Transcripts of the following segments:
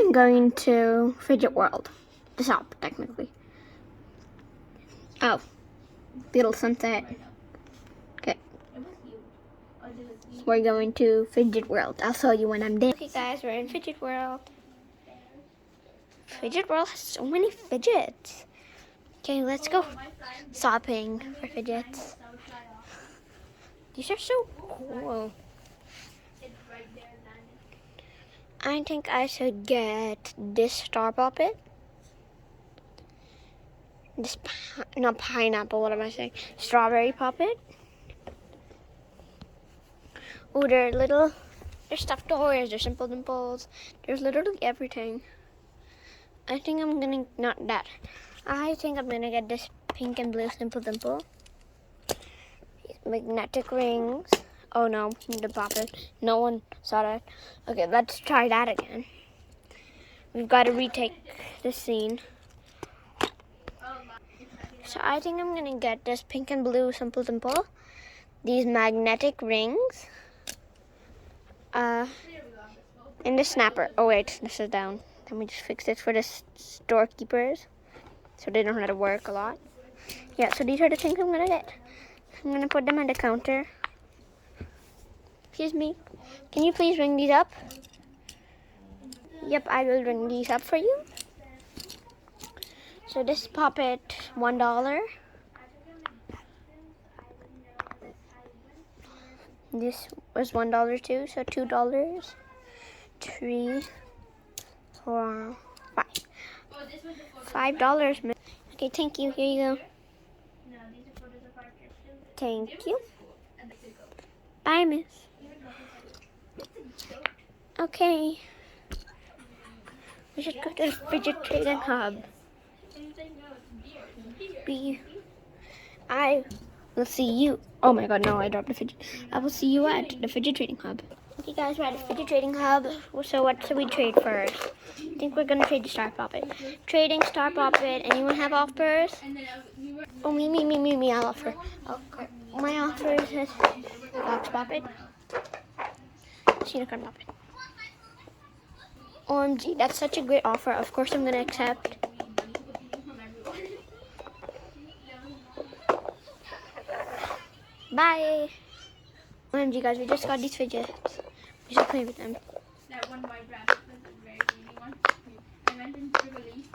I'm going to Fidget World. The shop, technically. Oh, little sunset. Okay. We're going to Fidget World. I'll show you when I'm there. Okay guys, we're in Fidget World. Fidget World has so many fidgets. Okay, let's go shopping for fidgets. These are so cool. I think I should get this star puppet. This, not pineapple, what am I saying? Strawberry puppet. Oh, there's stuffed toys, there's simple dimples. There's literally everything. I think I'm gonna, not that. I think I'm gonna get this pink and blue simple dimple. Magnetic rings. Oh no, the puppet. No one saw that. Okay, let's try that again. We've got to retake this scene. So I think I'm gonna get this pink and blue simple dimple. These magnetic rings. And the snapper. Oh wait, this is down. Let me just fix it for the storekeepers, so they don't have to work a lot. Yeah, so these are the things I'm gonna get. I'm gonna put them on the counter. Excuse me, can you please ring these up? Yep, I will ring these up for you. So this puppet, $1. This was $1 too, so $2. 3, 4, 5. $5. Okay, thank you. Here you go. Thank you. Bye, miss. Okay. We should go to the fidget trading hub. I will see you. Oh my god, no, I dropped the fidget. I will see you at the fidget trading hub. Okay guys, we're at the fidget trading hub. So what should we trade first? I think we're gonna trade the star puppet. Trading star puppet. Anyone have offers? Oh, me, I'll offer. Okay. My offer is box puppet. Unicorn puppet. OMG, that's such a great offer. Of course I'm gonna accept. Bye. OMG guys, we just got these fidgets. We should play with them. That one white rabbit was a very greedy one. I went into the release.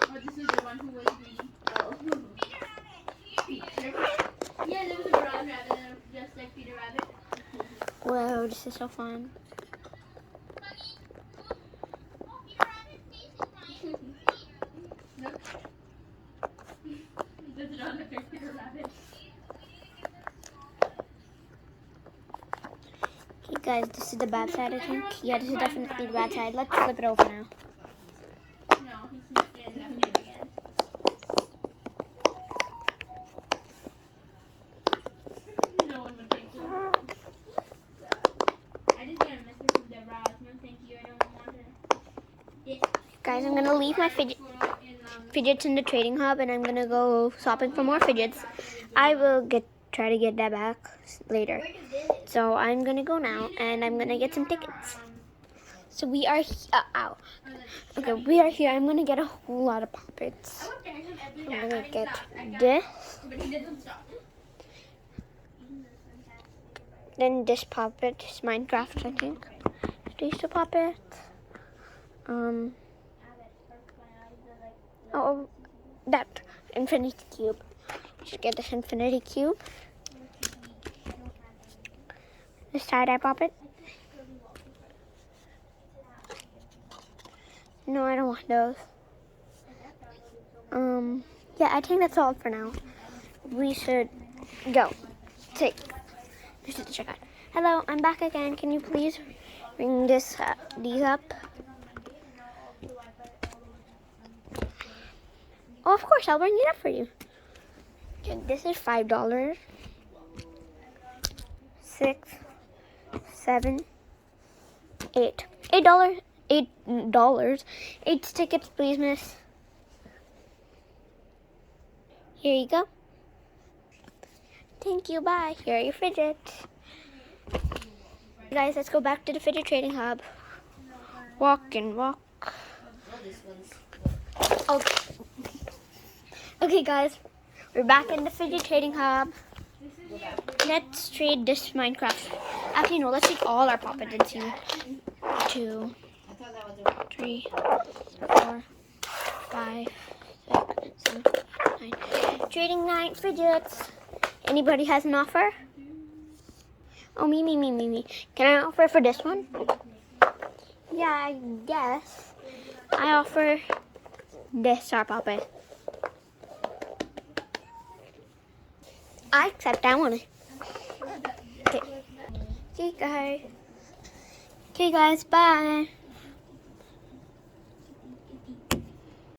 Oh, this is the one who was greedy. Oh. Peter. Yeah, there was a brown rabbit just like Peter Rabbit. Wow, this is so fun. Look. Does it not look like Peter Rabbit? Okay guys, this is the bad side, I think. Yeah, this is definitely the bad side. Let's flip it over now. No, he sneaked in and left it again. No one would take it. I just got a message from Deborah Osman. Thank you. I don't want it. Guys, I'm gonna leave my fidgets in the trading hub and I'm gonna go shopping for more fidgets. I will try to get that back later. So I'm gonna go now and I'm gonna get some tickets. So we are ow. Okay, we are here. I'm gonna get a whole lot of puppets. I'm gonna get this. Then this puppet is Minecraft, I think. These two puppets. Oh, that infinity cube. We should get this infinity cube. This tie-dye puppet. No, I don't want those. Yeah, I think that's all for now. We should go. We should check out. Hello, I'm back again. Can you please ring these up? Oh, of course, I'll bring it up for you. Okay, this is $5. 6, 7, 8. $8. 8 tickets, please, miss. Here you go. Thank you, bye. Here are your fidgets. Guys, let's go back to the fidget trading hub. Walk and walk. Okay. Okay, guys, we're back in the fidget trading hub. Let's trade this Minecraft. Actually, no, let's take all our poppets and see. 2, 3, 4, 5, 6, 7, 8, 9. Trading 9 fidgets. Anybody has an offer? Oh, me. Can I offer for this one? Yeah, I guess. I offer this star puppet. I accept that one. Okay. Okay, guys. Okay, guys. Bye.